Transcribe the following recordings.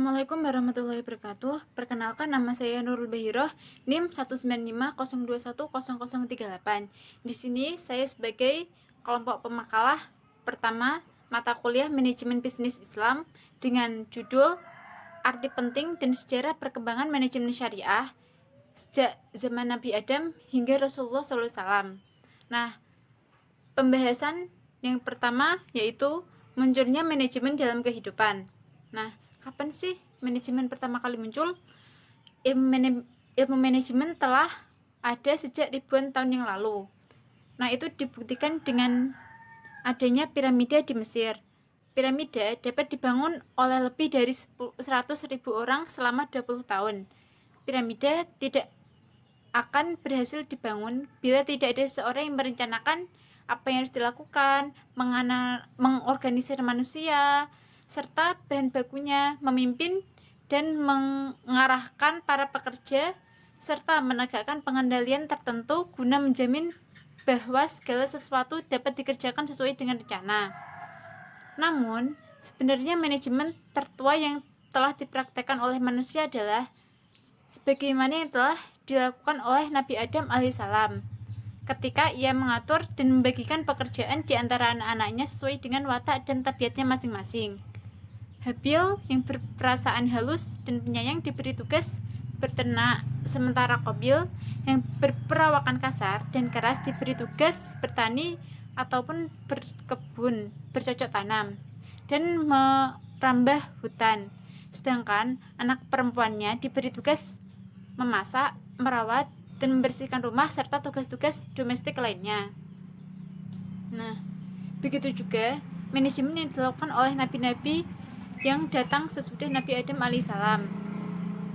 Assalamualaikum warahmatullahi wabarakatuh. Perkenalkan, nama saya Nurul Bahiroh, NIM 19502100038. Di sini saya sebagai kelompok pemakalah pertama mata kuliah Manajemen Bisnis Islam dengan judul Arti Penting dan Sejarah Perkembangan Manajemen Syariah sejak zaman Nabi Adam hingga Rasulullah SAW. Nah, pembahasan yang pertama yaitu munculnya manajemen dalam kehidupan. Nah, kapan sih manajemen pertama kali muncul? Ilmu manajemen telah ada sejak ribuan tahun yang lalu. Nah, itu dibuktikan dengan adanya piramida di Mesir. Piramida dapat dibangun oleh lebih dari 100.000 orang selama 20 tahun. Piramida tidak akan berhasil dibangun bila tidak ada seseorang yang merencanakan apa yang harus dilakukan, mengorganisir manusia, serta bahan bakunya, memimpin dan mengarahkan para pekerja, serta menegakkan pengendalian tertentu guna menjamin bahwa segala sesuatu dapat dikerjakan sesuai dengan rencana. Namun, sebenarnya manajemen tertua yang telah dipraktekkan oleh manusia adalah sebagaimana yang telah dilakukan oleh Nabi Adam alaihissalam ketika ia mengatur dan membagikan pekerjaan di antara anak-anaknya sesuai dengan watak dan tabiatnya masing-masing. Habil yang berperasaan halus dan penyayang diberi tugas berternak, sementara Qabil yang berperawakan kasar dan keras diberi tugas bertani ataupun berkebun, bercocok tanam, dan merambah hutan. Sedangkan anak perempuannya diberi tugas memasak, merawat, dan membersihkan rumah serta tugas-tugas domestik lainnya. Nah, begitu juga manajemen yang dilakukan oleh nabi-nabi yang datang sesudah Nabi Adam alaihissalam,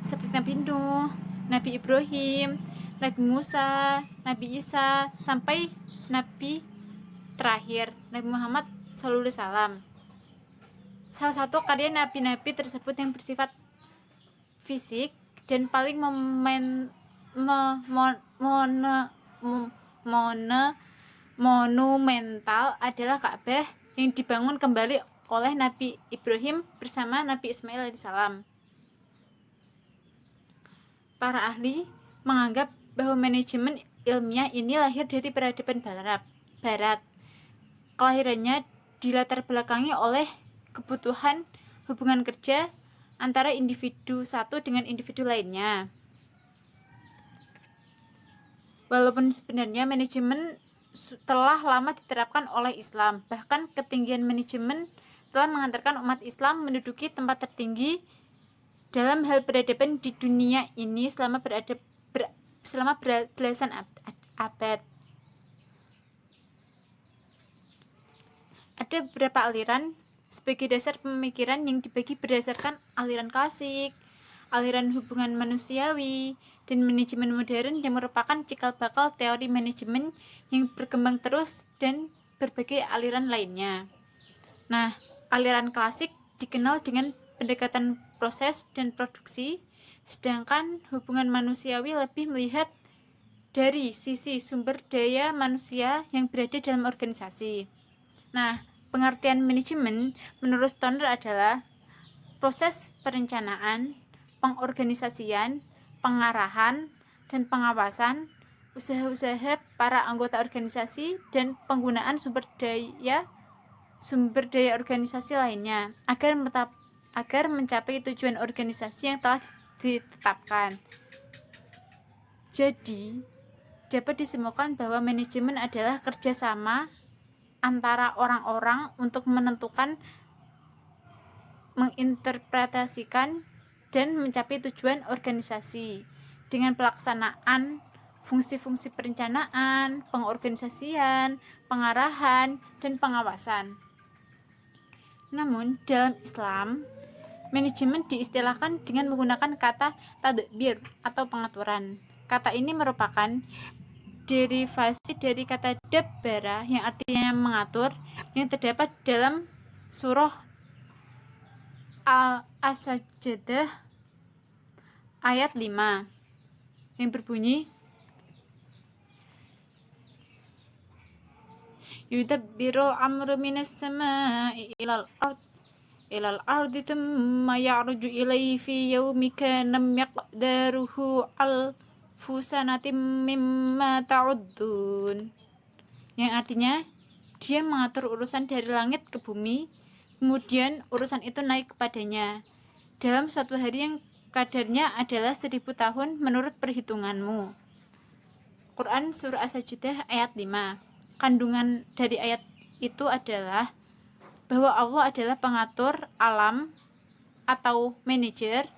seperti Nabi Nuh, Nabi Ibrahim, Nabi Musa, Nabi Isa, sampai Nabi terakhir, Nabi Muhammad SAW. Salah satu karya nabi-nabi tersebut yang bersifat fisik dan paling monumental adalah Ka'bah yang dibangun kembali oleh Nabi Ibrahim bersama Nabi Ismail alaihissalam. Para ahli menganggap bahwa manajemen ilmiah ini lahir dari peradaban Barat. Kelahirannya dilatar belakangi oleh kebutuhan hubungan kerja antara individu satu dengan individu lainnya. Walaupun sebenarnya manajemen telah lama diterapkan oleh Islam, bahkan ketinggian manajemen telah mengantarkan umat Islam menduduki tempat tertinggi dalam hal peradaban di dunia ini selama belasan abad. Ada beberapa aliran sebagai dasar pemikiran yang dibagi berdasarkan aliran klasik, aliran hubungan manusiawi, dan manajemen modern yang merupakan cikal bakal teori manajemen yang berkembang terus, dan berbagai aliran lainnya. Nah, aliran klasik dikenal dengan pendekatan proses dan produksi, sedangkan hubungan manusiawi lebih melihat dari sisi sumber daya manusia yang berada dalam organisasi. Nah, pengertian manajemen menurut Stoner adalah proses perencanaan, pengorganisasian, pengarahan, dan pengawasan usaha-usaha para anggota organisasi dan penggunaan sumber daya organisasi lainnya agar mencapai tujuan organisasi yang telah ditetapkan. Jadi, dapat disimpulkan bahwa manajemen adalah kerjasama antara orang-orang untuk menentukan, menginterpretasikan, dan mencapai tujuan organisasi dengan pelaksanaan fungsi-fungsi perencanaan, pengorganisasian, pengarahan, dan pengawasan. Namun, dalam Islam, manajemen diistilahkan dengan menggunakan kata tadbir atau pengaturan. Kata ini merupakan derivasi dari kata dabbara yang artinya mengatur, yang terdapat dalam surah As-Sajdah ayat 5 yang berbunyi yudabbirul amru minas sama'i ilal ard ilal ardi thumma ya'ruju ilaihi fi yawmin kana miqdaruhu alfu sanatin mimma ta'uddun, yang artinya dia mengatur urusan dari langit ke bumi, kemudian urusan itu naik kepadanya dalam suatu hari yang kadarnya adalah 1000 tahun menurut perhitunganmu. Quran Surah As-Sajdah ayat 5. Kandungan dari ayat itu adalah bahwa Allah adalah pengatur alam atau manajer.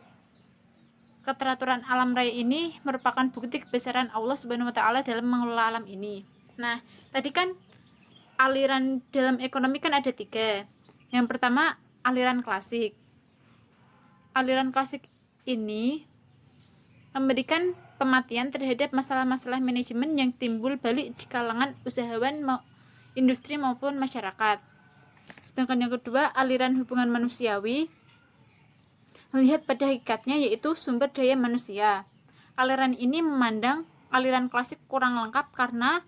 Keteraturan alam raya ini merupakan bukti kebesaran Allah Subhanahu wa taala dalam mengelola alam ini. Nah, tadi kan aliran dalam ekonomi kan ada 3. Yang pertama, aliran klasik. Aliran klasik ini memberikan pematian terhadap masalah-masalah manajemen yang timbul balik di kalangan usahawan industri maupun masyarakat. Sedangkan yang kedua, aliran hubungan manusiawi melihat pada hakikatnya, yaitu sumber daya manusia. Aliran ini memandang aliran klasik kurang lengkap karena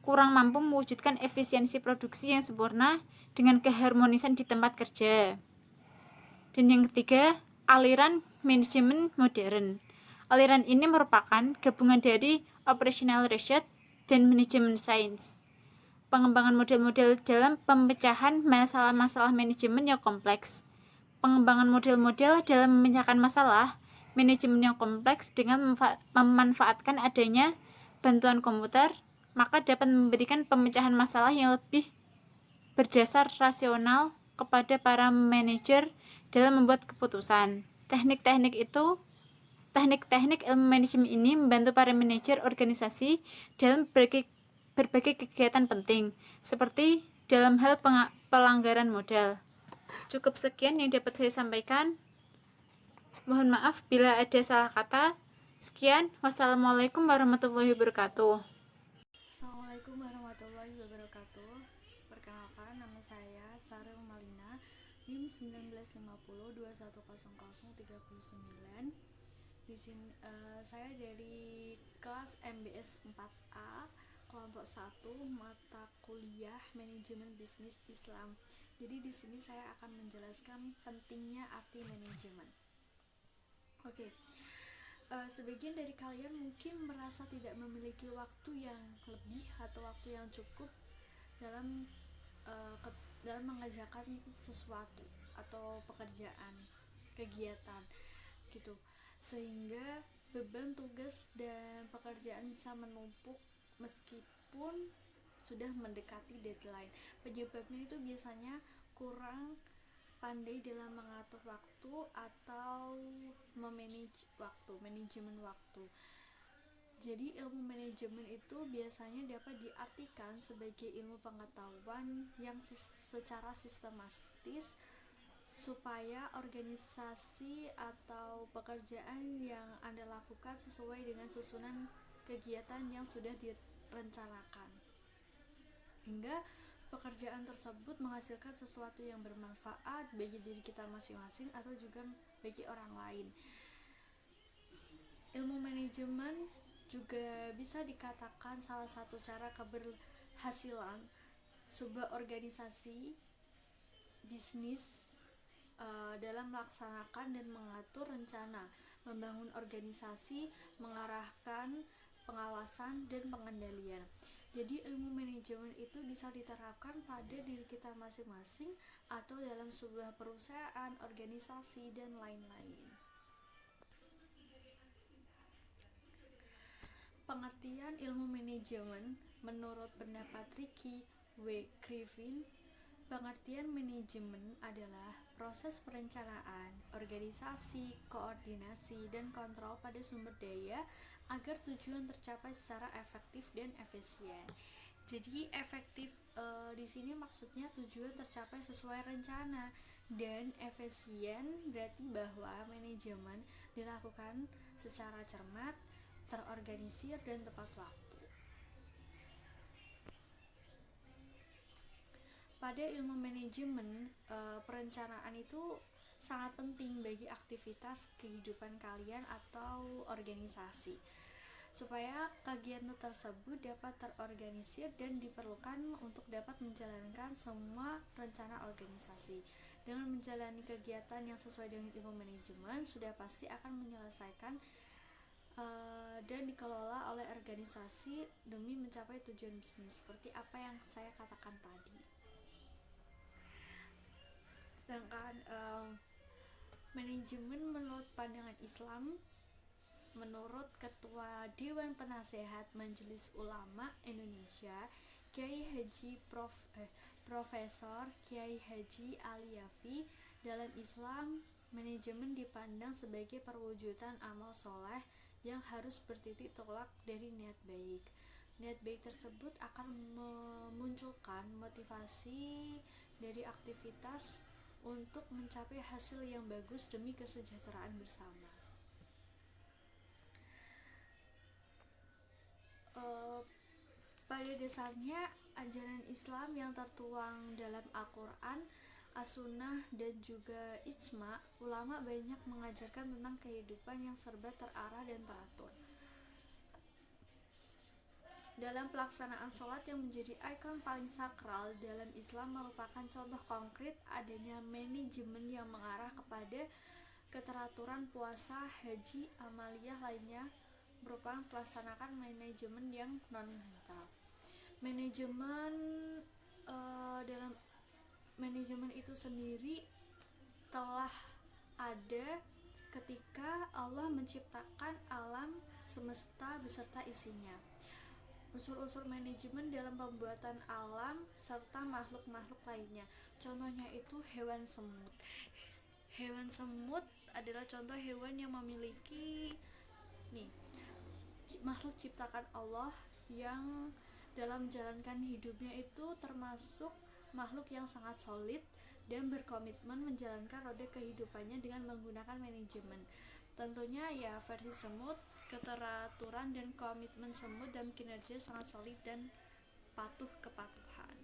kurang mampu mewujudkan efisiensi produksi yang sempurna dengan keharmonisan di tempat kerja. Dan yang ketiga, aliran manajemen modern. Aliran ini merupakan gabungan dari operational research dan manajemen science. Pengembangan model-model dalam pemecahan masalah-masalah manajemen yang kompleks. Pengembangan model-model dalam memecahkan masalah manajemen yang kompleks dengan memanfaatkan adanya bantuan komputer, maka dapat memberikan pemecahan masalah yang lebih berdasar rasional kepada para manajer dalam membuat keputusan. Teknik-teknik ilmu manajemen ini membantu para manajer organisasi dalam berbagai kegiatan penting, seperti dalam hal pelanggaran modal. Cukup sekian yang dapat saya sampaikan. Mohon maaf bila ada salah kata. Sekian, wassalamualaikum warahmatullahi wabarakatuh. Assalamualaikum warahmatullahi wabarakatuh. Perkenalkan, nama saya Saril Malina, NIM 1950210039. Di sini saya dari kelas MBS 4A, kelompok 1, mata kuliah Manajemen Bisnis Islam. Jadi di sini saya akan menjelaskan pentingnya arti manajemen. Oke. Sebagian dari kalian mungkin merasa tidak memiliki waktu yang lebih atau waktu yang cukup dalam mengerjakan sesuatu atau pekerjaan, kegiatan gitu, sehingga beban tugas dan pekerjaan bisa menumpuk meskipun sudah mendekati deadline. Penyebabnya itu biasanya kurang pandai dalam mengatur waktu atau manajemen waktu. Jadi ilmu manajemen itu biasanya dapat diartikan sebagai ilmu pengetahuan yang secara sistematis supaya organisasi atau pekerjaan yang Anda lakukan sesuai dengan susunan kegiatan yang sudah direncanakan, hingga pekerjaan tersebut menghasilkan sesuatu yang bermanfaat bagi diri kita masing-masing atau juga bagi orang lain. Ilmu manajemen juga bisa dikatakan salah satu cara keberhasilan sebuah organisasi bisnis dalam melaksanakan dan mengatur rencana, membangun organisasi, mengarahkan pengawasan dan pengendalian. Jadi ilmu manajemen itu bisa diterapkan pada diri kita masing-masing atau dalam sebuah perusahaan, organisasi, dan lain-lain. Pengertian ilmu manajemen menurut pendapat Ricky W. Griffin, pengertian manajemen adalah proses perencanaan, organisasi, koordinasi, dan kontrol pada sumber daya agar tujuan tercapai secara efektif dan efisien. Jadi efektif di sini maksudnya tujuan tercapai sesuai rencana, dan efisien berarti bahwa manajemen dilakukan secara cermat, terorganisir, dan tepat waktu. Pada ilmu manajemen, perencanaan itu sangat penting bagi aktivitas kehidupan kalian atau organisasi, supaya kegiatan tersebut dapat terorganisir dan diperlukan untuk dapat menjalankan semua rencana organisasi. Dengan menjalani kegiatan yang sesuai dengan ilmu manajemen, sudah pasti akan menyelesaikan dan dikelola oleh organisasi demi mencapai tujuan bisnis, seperti apa yang saya katakan tadi. Sedangkan manajemen menurut pandangan Islam, menurut Ketua Dewan Penasehat Majelis Ulama Indonesia, Kiai Haji Profesor Kiai Haji Ali Yafi, dalam Islam manajemen dipandang sebagai perwujudan amal soleh yang harus bertitik tolak dari niat baik. Niat baik tersebut akan memunculkan motivasi dari aktivitas untuk mencapai hasil yang bagus demi kesejahteraan bersama. Pada dasarnya, ajaran Islam yang tertuang dalam Al-Quran, As-Sunnah, dan juga Ijma, ulama banyak mengajarkan tentang kehidupan yang serba terarah dan teratur. Dalam pelaksanaan sholat yang menjadi ikon paling sakral dalam Islam merupakan contoh konkret adanya manajemen yang mengarah kepada keteraturan. Puasa, haji, amaliyah lainnya merupakan melaksanakan manajemen yang non-mental. Dalam manajemen itu sendiri telah ada ketika Allah menciptakan alam semesta beserta isinya. Unsur-unsur manajemen dalam pembuatan alam serta makhluk-makhluk lainnya. Contohnya itu hewan semut. Hewan semut adalah contoh hewan yang memiliki makhluk ciptakan Allah yang dalam menjalankan hidupnya itu termasuk makhluk yang sangat solid dan berkomitmen menjalankan roda kehidupannya dengan menggunakan manajemen. Tentunya ya versi semut, keteraturan dan komitmen semut dan kinerja sangat solid dan patuh kepatuhan.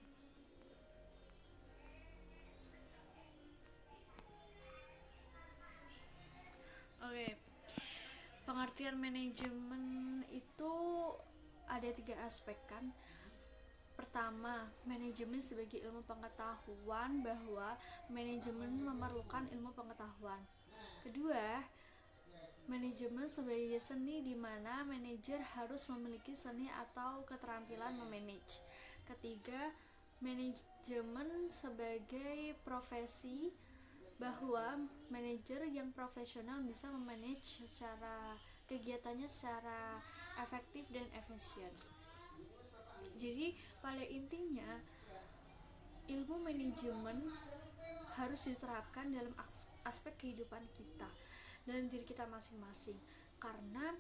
Oke. Pengertian manajemen itu ada 3 aspek kan. Pertama, manajemen sebagai ilmu pengetahuan, bahwa manajemen memerlukan ilmu pengetahuan. Kedua, manajemen sebagai seni di mana manajer harus memiliki seni atau keterampilan memanage. Ketiga, manajemen sebagai profesi, bahwa manajer yang profesional bisa memanage secara kegiatannya secara efektif dan efisien. Jadi pada intinya ilmu manajemen harus diterapkan dalam aspek kehidupan kita, dalam diri kita masing-masing, karena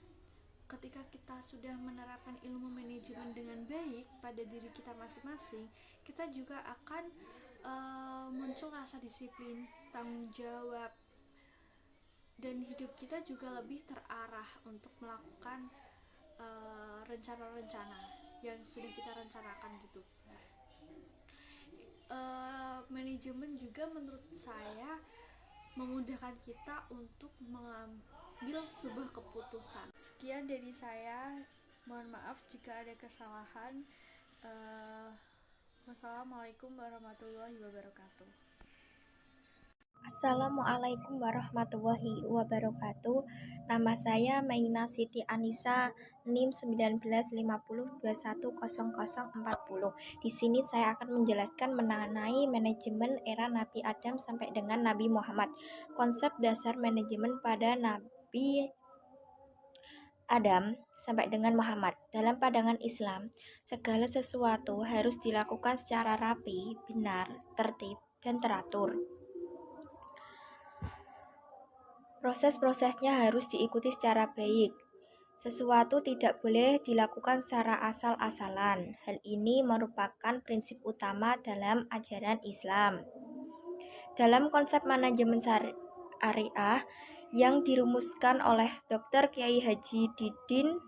ketika kita sudah menerapkan ilmu manajemen dengan baik pada diri kita masing-masing, kita juga akan muncul rasa disiplin, tanggung jawab, dan hidup kita juga lebih terarah untuk melakukan rencana-rencana yang sudah kita rencanakan gitu. Manajemen juga menurut saya memudahkan kita untuk mengambil sebuah keputusan. Sekian dari saya, mohon maaf jika ada kesalahan. Wassalamualaikum warahmatullahi wabarakatuh. Assalamualaikum warahmatullahi wabarakatuh. Nama saya Maina Siti Anissa, NIM 1950210040. Di sini saya akan menjelaskan mengenai manajemen era Nabi Adam sampai dengan Nabi Muhammad. Konsep dasar manajemen pada Nabi Adam sampai dengan Muhammad. Dalam pandangan Islam, segala sesuatu harus dilakukan secara rapi, benar, tertib, dan teratur. Proses-prosesnya harus diikuti secara baik. Sesuatu tidak boleh dilakukan secara asal-asalan. Hal ini merupakan prinsip utama dalam ajaran Islam. Dalam konsep manajemen syariah yang dirumuskan oleh Dr. Kiai Haji Didin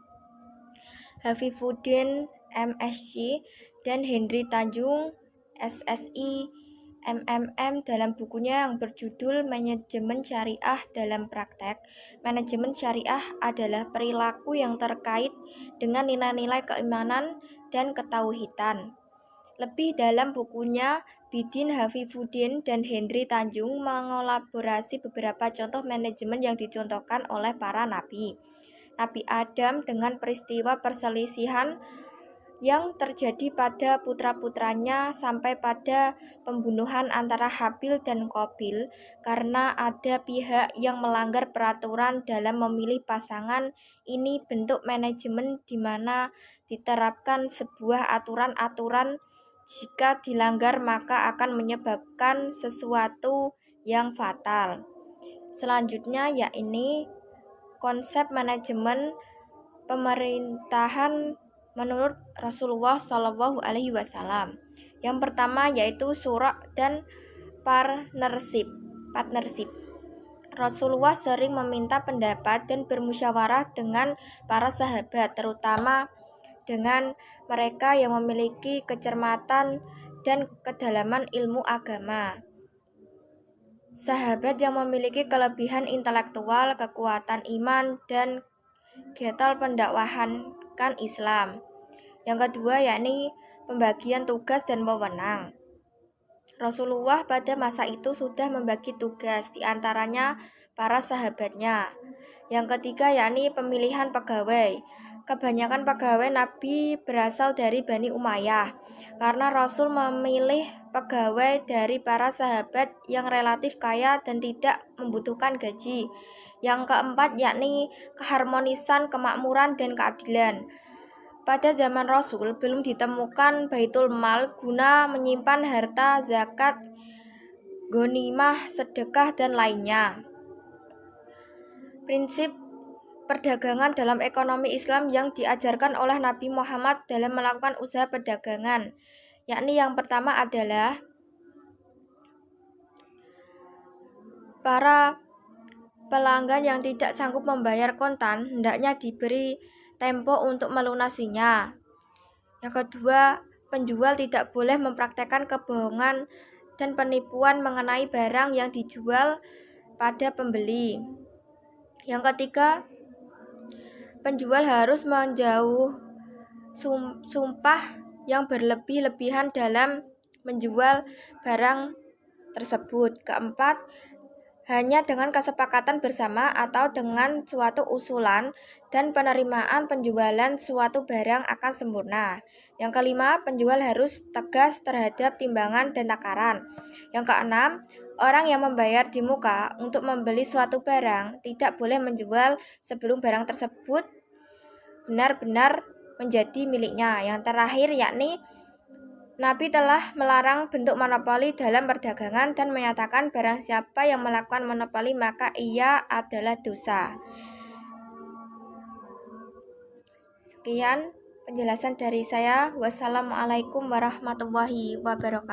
Hafifuddin MSc dan Henry Tanjung SSI MMM dalam bukunya yang berjudul Manajemen Syariah dalam Praktek. Manajemen syariah adalah perilaku yang terkait dengan nilai-nilai keimanan dan ketauhidan. Lebih dalam bukunya Abidin Hafifuddin dan Henry Tanjung mengolaborasi beberapa contoh manajemen yang dicontohkan oleh para nabi. Nabi Adam dengan peristiwa perselisihan yang terjadi pada putra-putranya sampai pada pembunuhan antara Habil dan Qabil karena ada pihak yang melanggar peraturan dalam memilih pasangan. Ini bentuk manajemen di mana diterapkan sebuah aturan-aturan. Jika dilanggar maka akan menyebabkan sesuatu yang fatal. Selanjutnya yakni konsep manajemen pemerintahan menurut Rasulullah Shallallahu Alaihi Wasallam. Yang pertama yaitu syura dan partnership. Rasulullah sering meminta pendapat dan bermusyawarah dengan para sahabat, terutama dengan mereka yang memiliki kecermatan dan kedalaman ilmu agama. Sahabat yang memiliki kelebihan intelektual, kekuatan iman, dan getol pendakwahan Islam. Yang kedua yakni pembagian tugas dan wewenang. Rasulullah pada masa itu sudah membagi tugas di antaranya para sahabatnya. Yang ketiga yakni pemilihan pegawai. Kebanyakan pegawai Nabi berasal dari Bani Umayyah karena Rasul memilih pegawai dari para sahabat yang relatif kaya dan tidak membutuhkan gaji. Yang keempat yakni keharmonisan, kemakmuran, dan keadilan. Pada zaman Rasul belum ditemukan Baitul Mal guna menyimpan harta, zakat, ghanimah, sedekah, dan lainnya. Prinsip perdagangan dalam ekonomi Islam yang diajarkan oleh Nabi Muhammad dalam melakukan usaha perdagangan, yakni yang pertama adalah para pelanggan yang tidak sanggup membayar kontan hendaknya diberi tempo untuk melunasinya. Yang kedua, penjual tidak boleh mempraktekkan kebohongan dan penipuan mengenai barang yang dijual pada pembeli. Yang ketiga, penjual harus menjauh sumpah yang berlebih-lebihan dalam menjual barang tersebut. Keempat, hanya dengan kesepakatan bersama atau dengan suatu usulan dan penerimaan penjualan suatu barang akan sempurna. Yang kelima, penjual harus tegas terhadap timbangan dan takaran. Yang keenam, orang yang membayar di muka untuk membeli suatu barang tidak boleh menjual sebelum barang tersebut benar-benar menjadi miliknya. Yang terakhir yakni Nabi telah melarang bentuk monopoli dalam perdagangan dan menyatakan barang siapa yang melakukan monopoli maka ia adalah dosa. Sekian penjelasan dari saya. Wassalamualaikum warahmatullahi wabarakatuh.